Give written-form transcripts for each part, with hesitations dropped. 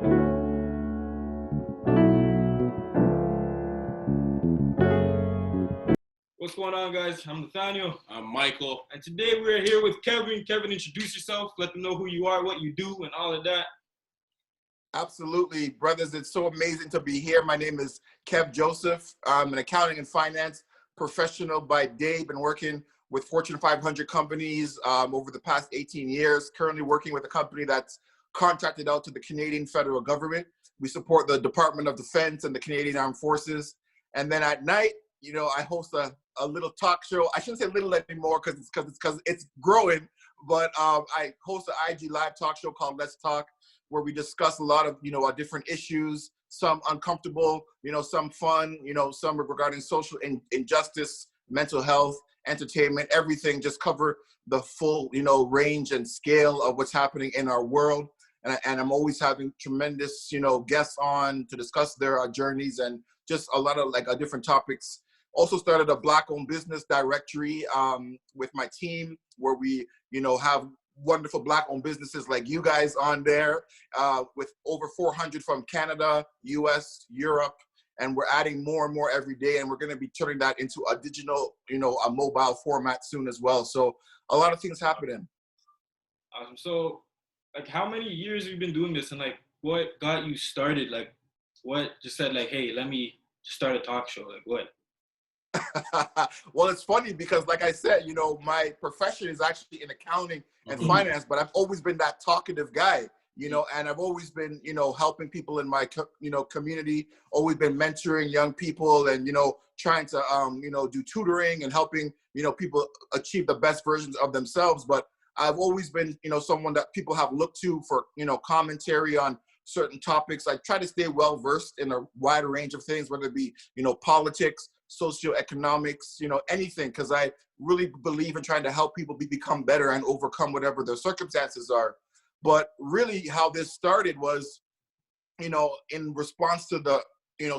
What's going on, guys? I'm Nathaniel. I'm Michael. And today we're here with Kevin. Kevin, introduce yourself. Let them know who you are, what you do, and all of that. Absolutely, brothers. It's so amazing to be here. My name is Kev Joseph. I'm an accounting and finance professional by day. Been working with Fortune 500 companies over the past 18 years. Currently working with a company that's contracted out to the Canadian federal government. We support the Department of Defense and the Canadian Armed Forces. And then at night, you know, I host a little talk show. I shouldn't say little anymore because it's growing, but I host an IG live talk show called Let's Talk, where we discuss a lot of, different issues, some uncomfortable, some fun, some regarding social injustice, mental health, entertainment, everything, just cover the full, range and scale of what's happening in our world. And I'm always having tremendous, guests on to discuss their journeys and just a lot of different topics. Also started a Black-owned business directory with my team, where we, have wonderful Black-owned businesses like you guys on there, with over 400 from Canada, US, Europe, and we're adding more and more every day. And we're going to be turning that into a digital, a mobile format soon as well. So a lot of things happening. Awesome. So, how many years have you been doing this, and what got you started? What just said hey, let me start a talk show? What? Well, it's funny because, like I said, my profession is actually in accounting and finance, but I've always been that talkative guy, and I've always been, helping people in my, community, always been mentoring young people and, trying to, do tutoring and helping, people achieve the best versions of themselves. But I've always been, someone that people have looked to for, commentary on certain topics. I try to stay well versed in a wide range of things, whether it be, politics, socioeconomics, anything, because I really believe in trying to help people become better and overcome whatever their circumstances are. But really how this started was, in response to the,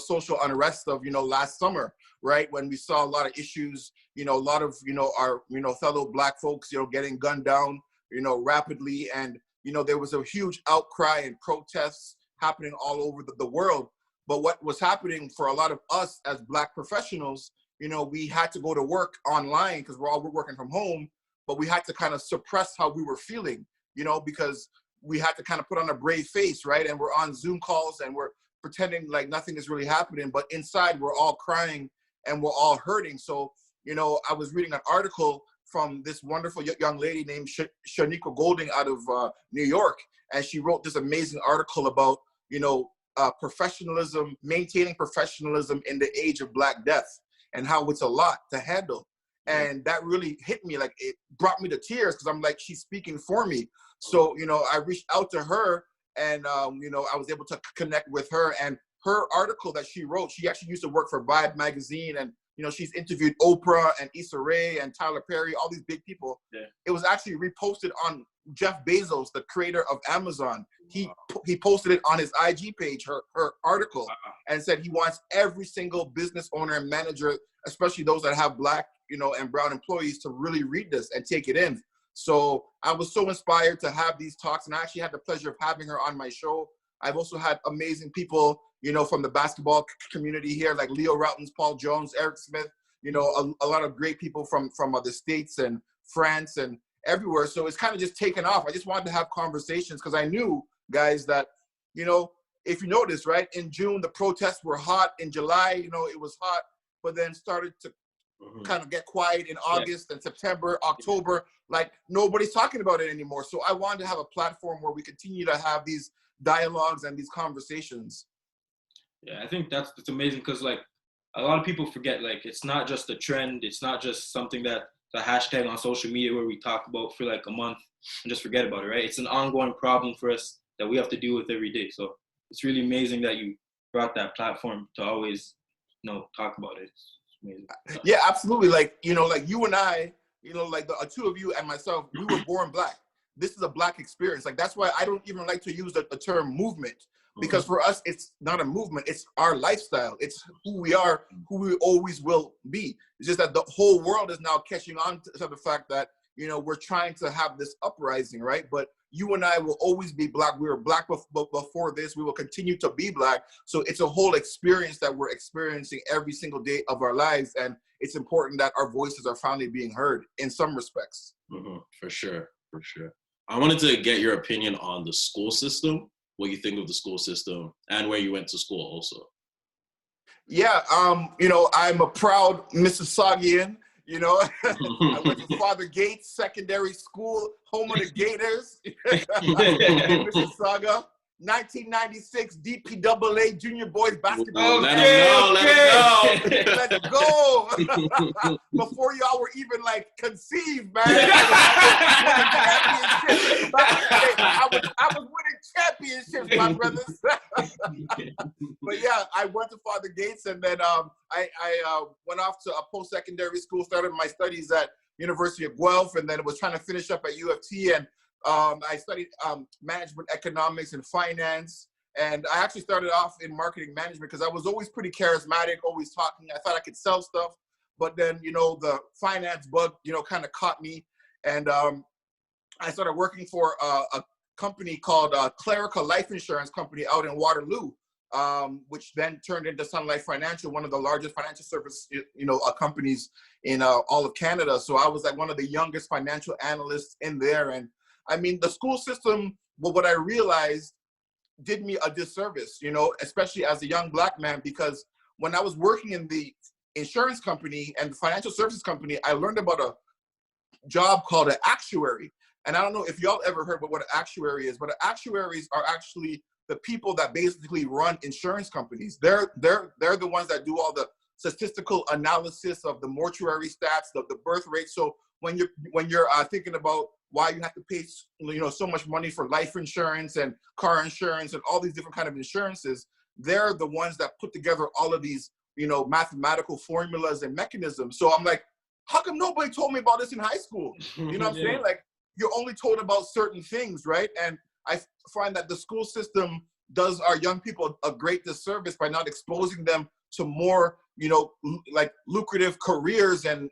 social unrest of, last summer, right? When we saw a lot of issues, a lot of, our, fellow Black folks, getting gunned down, rapidly. And, there was a huge outcry and protests happening all over the world. But what was happening for a lot of us as Black professionals, we had to go to work online because we're working from home, but we had to kind of suppress how we were feeling, because we had to kind of put on a brave face, right? And we're on Zoom calls and we're pretending like nothing is really happening, but inside we're all crying and we're all hurting. So, I was reading an article from this wonderful young lady named Shanika Golding out of New York. And she wrote this amazing article about, professionalism, maintaining professionalism in the age of Black death and how it's a lot to handle. And that really hit me, it brought me to tears because I'm like, she's speaking for me. So, I reached out to her and, I was able to connect with her, and her article that she wrote, she actually used to work for Vibe magazine, and, she's interviewed Oprah and Issa Rae and Tyler Perry, all these big people. Yeah. It was actually reposted on Jeff Bezos, the creator of Amazon. He posted it on his IG page, her article, and said he wants every single business owner and manager, especially those that have Black, and brown employees, to really read this and take it in. So I was so inspired to have these talks, and I actually had the pleasure of having her on my show. I've also had amazing people, from the basketball community here, like Leo Routens, Paul Jones, Eric Smith, a lot of great people from the States and France and everywhere. So it's kind of just taken off. I just wanted to have conversations because I knew, guys, that, if you notice, right, in June, the protests were hot. In July, it was hot, but then started to kind of get quiet in August and September, October. Nobody's talking about it anymore. So I wanted to have a platform where we continue to have these dialogues and these conversations. Yeah, I think that's amazing because a lot of people forget, it's not just a trend. It's not just something that the hashtag on social media where we talk about for a month and just forget about it, right? It's an ongoing problem for us that we have to deal with every day. So it's really amazing that you brought that platform to always, talk about it. It's amazing. Yeah, absolutely. You and I, the two of you and myself, we were born Black. This is a Black experience. That's why I don't even like to use the term movement. Because for us, it's not a movement, it's our lifestyle. It's who we are, who we always will be. It's just that the whole world is now catching on to the fact that, we're trying to have this uprising, right? But you and I will always be Black. We were Black before this. We will continue to be Black. So it's a whole experience that we're experiencing every single day of our lives. And it's important that our voices are finally being heard in some respects. Mm-hmm. For sure. I wanted to get your opinion on the school system, what you think of the school system, and where you went to school also. Yeah, I'm a proud Mississaugian. I went to Father Gates Secondary School, home of the Gators in Mississauga. 1996 DPAA Junior Boys Basketball. Let them know. Let's go. Before y'all were even like conceived, man. I was winning championships, my brothers. But yeah, I went to Father Gates, and then I went off to a post-secondary school, started my studies at University of Guelph, and then was trying to finish up at U of T, and I studied management, economics, and finance. And I actually started off in marketing management because I was always pretty charismatic, always talking. I thought I could sell stuff. But then, the finance bug, kind of caught me. And I started working for a company called Clerica Life Insurance Company out in Waterloo, which then turned into Sun Life Financial, one of the largest financial service, companies in all of Canada. So I was like one of the youngest financial analysts in there. And I mean, the school system, what I realized did me a disservice, especially as a young Black man, because when I was working in the insurance company and the financial services company, I learned about a job called an actuary. And I don't know if y'all ever heard about what an actuary is, but actuaries are actually the people that basically run insurance companies. They're the ones that do all the statistical analysis of the mortuary stats, the birth rate. So when you're thinking about why you have to pay, so much money for life insurance and car insurance and all these different kind of insurances, they're the ones that put together all of these, mathematical formulas and mechanisms. So I'm like, how come nobody told me about this in high school? You know what I'm saying? Like, you're only told about certain things, right? And I find that the school system does our young people a great disservice by not exposing them to more, like lucrative careers and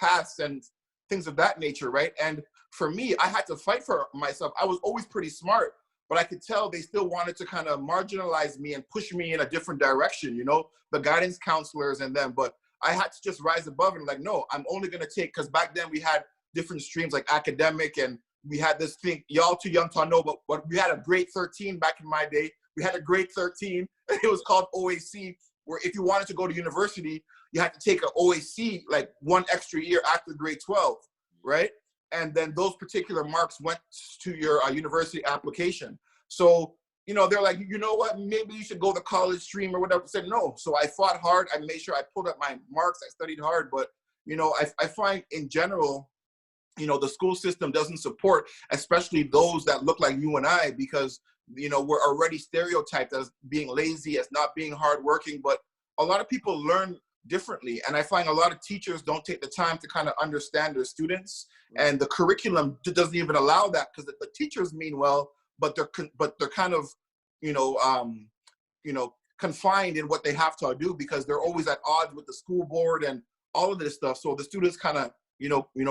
paths and things of that nature, right? And for me, I had to fight for myself. I was always pretty smart, but I could tell they still wanted to kind of marginalize me and push me in a different direction, the guidance counselors and them. But I had to just rise above and like, no, I'm only going to take, because back then we had different streams like academic, and we had this thing, y'all too young to know, but we had a grade 13 back in my day. We had a grade 13. It was called OAC, where if you wanted to go to university, you had to take an OAC, like one extra year after grade 12, right? And then those particular marks went to your university application. So, they're like, you know what, maybe you should go the college stream or whatever. I said no. So I fought hard. I made sure I pulled up my marks. I studied hard. But, I find in general, the school system doesn't support, especially those that look like you and I, because, we're already stereotyped as being lazy, as not being hardworking. But a lot of people learn differently. And I find a lot of teachers don't take the time to kind of understand their students, and the curriculum doesn't even allow that, because the teachers mean well, but they're kind of, confined in what they have to do, because they're always at odds with the school board and all of this stuff. So the students kind of,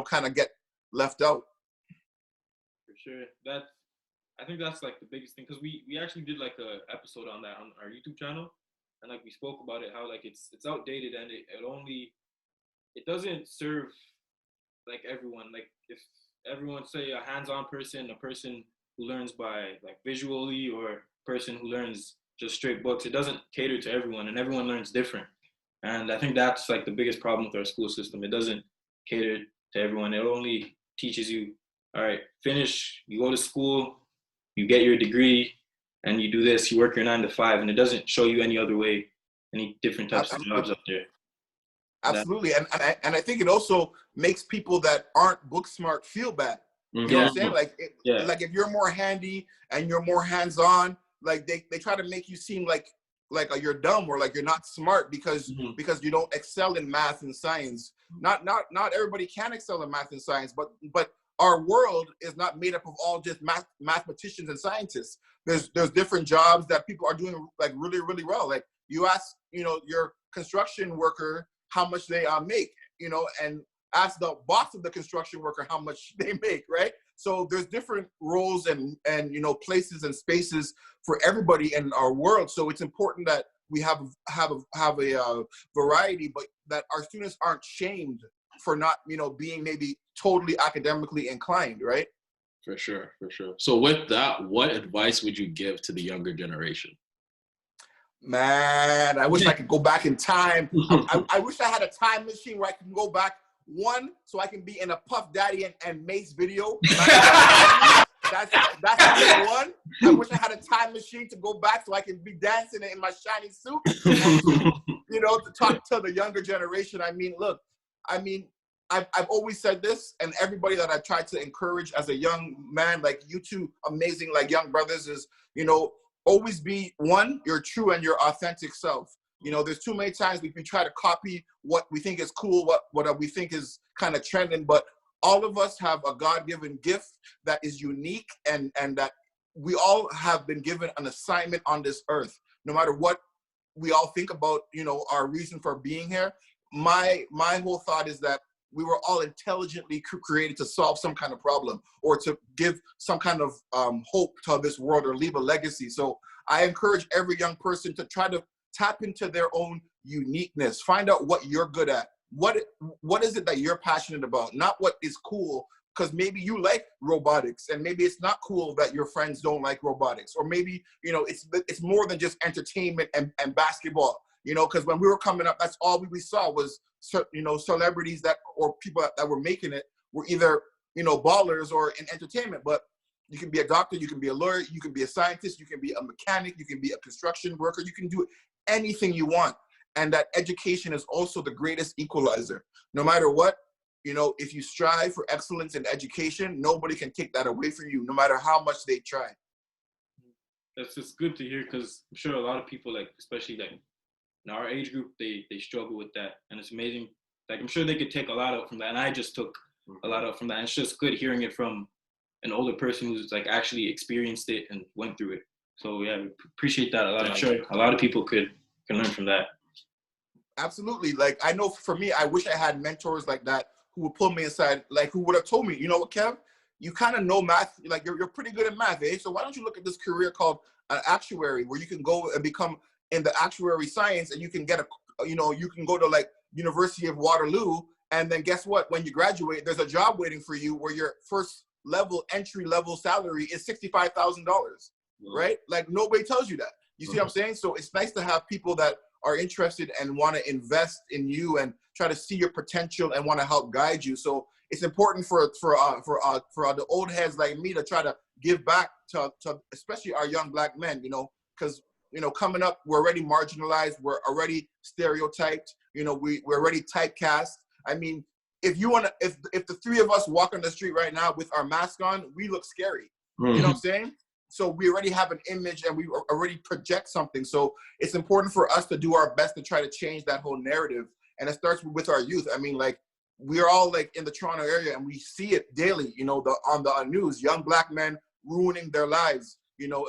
kind of get left out. For sure. I think that's like the biggest thing, because we actually did like a episode on that on our YouTube channel. And like we spoke about it, how like it's outdated, and it doesn't serve like everyone. Like if everyone, say a hands-on person, a person who learns by like visually, or a person who learns just straight books, it doesn't cater to everyone, and everyone learns different. And I think that's like the biggest problem with our school system. It doesn't cater to everyone. It only teaches you, all right, finish, you go to school, you get your degree, and you do this, you work your 9 to 5, and it doesn't show you any other way, any different types of jobs out there. Absolutely. And I think it also makes people that aren't book smart feel bad. You know what I'm saying? Like, like if you're more handy and you're more hands-on, like they try to make you seem like you're dumb, or like you're not smart because you don't excel in math and science. Not everybody can excel in math and science, but our world is not made up of all just mathematicians and scientists. There's different jobs that people are doing like really, really well. Like you ask, your construction worker how much they make, and ask the boss of the construction worker how much they make, right? So there's different roles and you know, places and spaces for everybody in our world. So it's important that we have a variety, but that our students aren't shamed for not, you know, being maybe totally academically inclined, right? For sure, for sure. So with that, what advice would you give to the younger generation? Man, I wish I could go back in time. I wish I had a time machine where I can go back, one, so I can be in a Puff Daddy and Mace video. That's number one. I wish I had a time machine to go back so I can be dancing in my shiny suit. And, you know, to talk to the younger generation. I mean, look, I've always said this, and everybody that I tried to encourage as a young man, like you two amazing, like young brothers, is, you know, always be, one, your true and your authentic self. You know, there's too many times we try to copy what we think is cool, what we think is kind of trending, but all of us have a God-given gift that is unique, and that we all have been given an assignment on this earth. No matter what we all think about, you know, our reason for being here, my whole thought is that we were all intelligently created to solve some kind of problem or to give some kind of hope to this world or leave a legacy. So I encourage every young person to try to tap into their own uniqueness. Find out what you're good at. What is it that you're passionate about? Not what is cool, because maybe you like robotics and maybe it's not cool that your friends don't like robotics. Or maybe, you know, it's more than just entertainment and basketball. You know, because when we were coming up, that's all we saw was, you know, celebrities that, or people that were making it were either, you know, ballers or in entertainment. But you can be a doctor, you can be a lawyer, you can be a scientist, you can be a mechanic, you can be a construction worker, you can do anything you want. And that education is also the greatest equalizer. No matter what, you know, if you strive for excellence in education, nobody can take that away from you, no matter how much they try. That's just good to hear, because I'm sure a lot of people, like, especially like in our age group, they struggle with that, and it's amazing. Like, I'm sure they could take a lot out from that, and I just took a lot out from that. And it's just good hearing it from an older person who's like actually experienced it and went through it. So yeah, we appreciate that a lot. I'm sure a lot of people can learn from that. Absolutely. Like, I know for me, I wish I had mentors like that who would pull me aside, like who would have told me, you know what, Kev, you kind of know math, like you're pretty good at math, eh? So why don't you look at this career called an actuary, where you can go and become in the actuary science, and you can get you know, you can go to like University of Waterloo, and then guess what? When you graduate, there's a job waiting for you where your first level, entry level salary is $65,000, right? Like, nobody tells you that. You see what I'm saying? So it's nice to have people that are interested and want to invest in you and try to see your potential and want to help guide you. So it's important for the old heads like me to try to give back to especially our young Black men, you know, because, you know, coming up, we're already marginalized, we're already stereotyped, you know, we're already typecast. I mean, if the three of us walk on the street right now with our mask on, we look scary. You know what I'm saying? So we already have an image and we already project something. So it's important for us to do our best to try to change that whole narrative. And it starts with our youth. I mean, like, we're all like in the Toronto area and we see it daily, you know, on the news, young Black men ruining their lives, you know,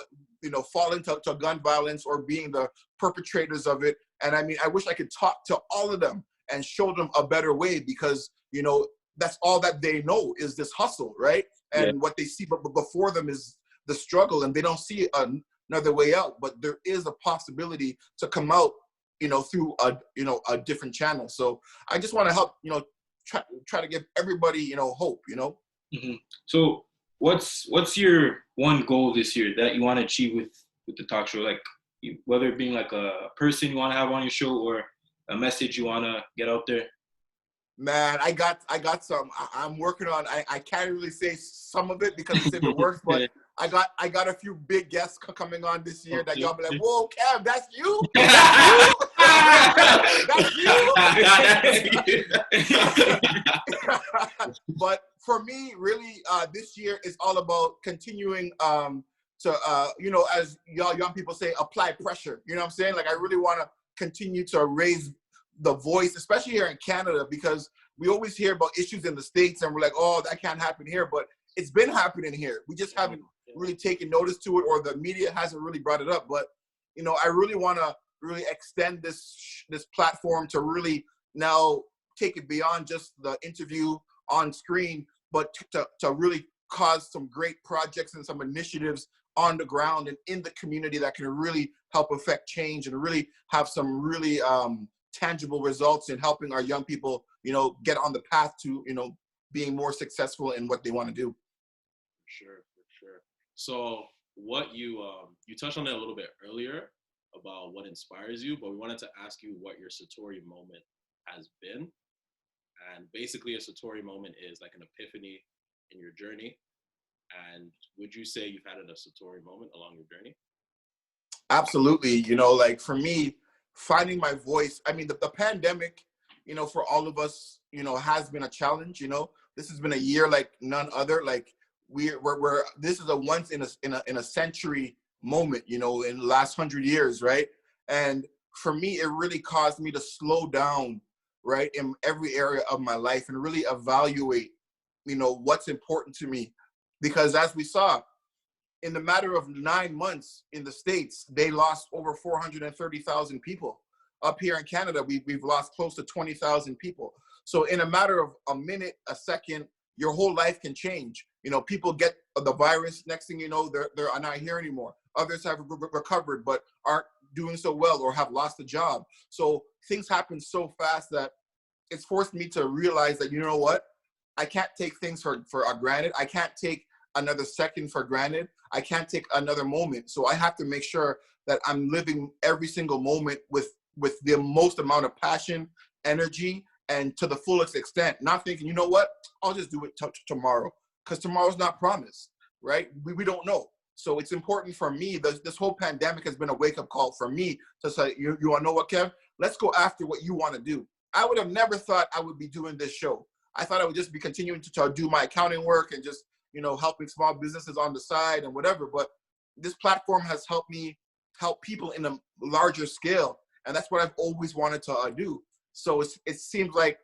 falling to gun violence or being the perpetrators of it. And I mean, I wish I could talk to all of them and show them a better way, because, you know, that's all that they know is this hustle, right? And what they see but before them is the struggle, and they don't see another way out. But there is a possibility to come out, you know, through a different channel. So I just want to help, you know, try to give everybody, you know, hope, you know. Mm-hmm. So what's your one goal this year that you want to achieve with the talk show? Like, whether it being like a person you want to have on your show or a message you want to get out there. Man, I got some. I'm working on. I can't really say some of it because it's in the works, but I got a few big guests coming on this year that y'all be like, whoa, Kev, that's you? That's you? But for me, really, this year is all about continuing to, you know, as y'all young people say, apply pressure. You know what I'm saying? Like, I really want to continue to raise the voice, especially here in Canada, because we always hear about issues in the States and we're like, oh, that can't happen here. But it's been happening here. We just haven't really taken notice to it, or the media hasn't really brought it up. But, you know, I really want to really extend this platform to really now take it beyond just the interview on screen, but to really cause some great projects and some initiatives on the ground and in the community that can really help affect change and really have some really tangible results in helping our young people, get on the path to, being more successful in what they want to do. For sure. So what you touched on it a little bit earlier about what inspires you, but we wanted to ask you what your Satori moment has been. And basically a Satori moment is like an epiphany in your journey. And would you say you've had a Satori moment along your journey? Absolutely. Like for me, finding my voice, I mean, the pandemic, for all of us, has been a challenge. This has been a year like none other. Like we're this is a once in a century moment, in the last 100 years, right? And for me, it really caused me to slow down, right, in every area of my life and really evaluate, what's important to me. Because as we saw, in the matter of 9 months in the States, they lost over 430,000 people. Up here in Canada, we've lost close to 20,000 people. So in a matter of a minute, a second, your whole life can change. People get the virus. Next thing you know, they're not here anymore. Others have recovered, but aren't doing so well or have lost a job. So things happen so fast that it's forced me to realize that, what? I can't take things for granted. I can't take another second for granted. I can't take another moment. So I have to make sure that I'm living every single moment with the most amount of passion, energy, and to the fullest extent, not thinking, what, I'll just do it tomorrow, because tomorrow's not promised, right? We don't know. So it's important for me, this whole pandemic has been a wake-up call for me to say, you want to know what, Kev? Let's go after what you want to do. I would have never thought I would be doing this show. I thought I would just be continuing to do my accounting work and just, helping small businesses on the side and whatever. But this platform has helped me help people in a larger scale. And that's what I've always wanted to do. So it seems like,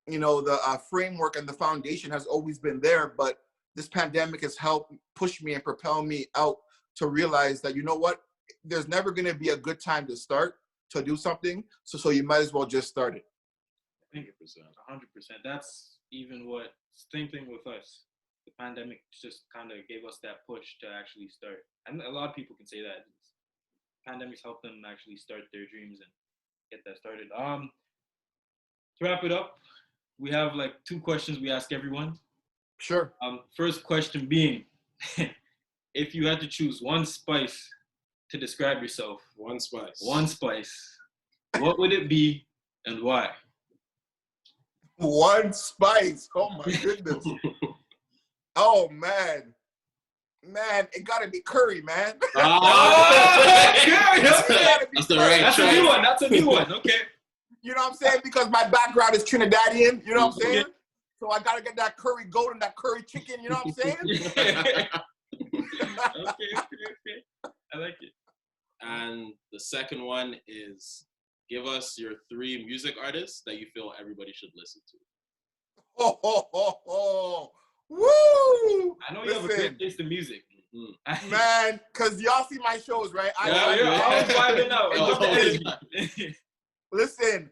the framework and the foundation has always been there, but this pandemic has helped push me and propel me out to realize that, what, there's never going to be a good time to start to do something. So you might as well just start it. 100%. That's even same thing with us. The pandemic just kind of gave us that push to actually start. And a lot of people can say that. Pandemics helped them actually start their dreams and get that started. To wrap it up, we have like 2 questions we ask everyone. Sure. First question being, if you had to choose one spice to describe yourself. One spice. What would it be and why? One spice. Oh my goodness. Oh man, it gotta be curry, man. That's the right That's choice. a new one. That's a new one. Okay. You know what I'm saying? Because my background is Trinidadian. You know what I'm saying? So I gotta get that curry goat and that curry chicken. You know what I'm saying? Okay. I like it. And the second one is, give us your 3 music artists that you feel everybody should listen to. Woo! I know you have a great taste in music. Mm-hmm. Man, because y'all see my shows, right? I was vibing out. Listen,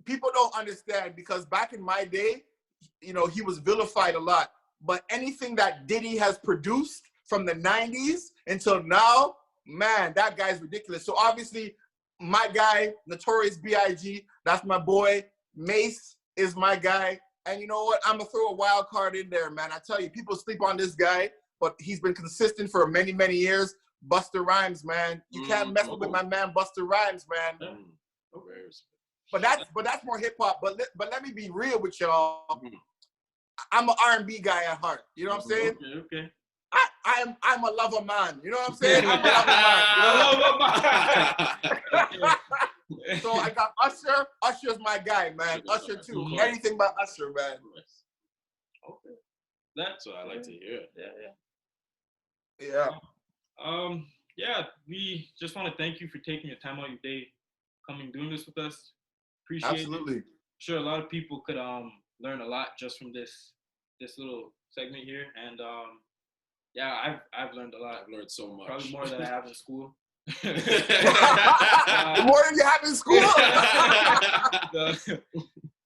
people don't understand, because back in my day, he was vilified a lot. But anything that Diddy has produced from the 90s until now, man, that guy's ridiculous. So obviously, my guy, Notorious B.I.G., that's my boy. Mace is my guy. And you know what? I'm going to throw a wild card in there, man. I tell you, people sleep on this guy, but he's been consistent for many, many years. Busta Rhymes, man. You can't mess with my man, Busta Rhymes, man. But that's more hip hop. But let me be real with y'all. I'm an R&B guy at heart. You know what I'm saying? Okay. I'm a lover man. You know what I'm saying? I'm a lover man. So I got Usher. Usher's my guy, man. Usher too. Anything but Usher, man. Okay. That's what I like to hear. Yeah. We just want to thank you for taking your time out of your day, coming doing this with us. Appreciate Absolutely. it. Sure, a lot of people could learn a lot just from this little segment here, and I've learned a lot. I've learned so much. Probably more than I have in school. More than you have in school?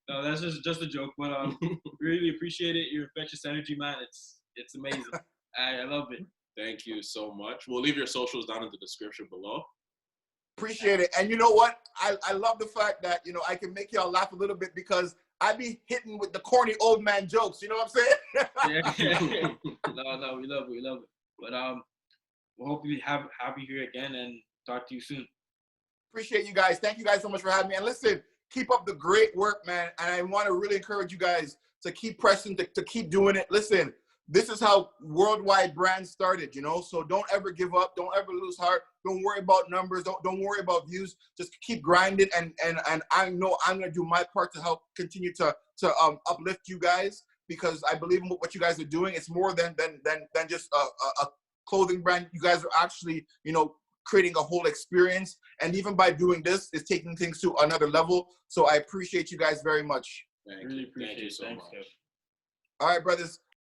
No, that's just a joke. But really appreciate it. Your infectious energy, man. It's amazing. I love it. Thank you so much. We'll leave your socials down in the description below. Appreciate it. And you know what? I love the fact that, you know, I can make y'all laugh a little bit because I be hitting with the corny old man jokes. You know what I'm saying? Yeah. No, we love it. But we'll hopefully have you here again and talk to you soon. Appreciate you guys. Thank you guys so much for having me. And listen, keep up the great work, man. And I want to really encourage you guys to keep pressing, to keep doing it. Listen, this is how worldwide brands started, you know? So don't ever give up. Don't ever lose heart. Don't worry about numbers. Don't worry about views. Just keep grinding. And I know I'm going to do my part to help continue to uplift you guys, because I believe in what you guys are doing. It's more than just a clothing brand. You guys are actually, you know, creating a whole experience. And even by doing this, it's taking things to another level. So I appreciate you guys very much. Thank Really you. appreciate Thank you it. so Thanks, much. Kev. All right, brothers.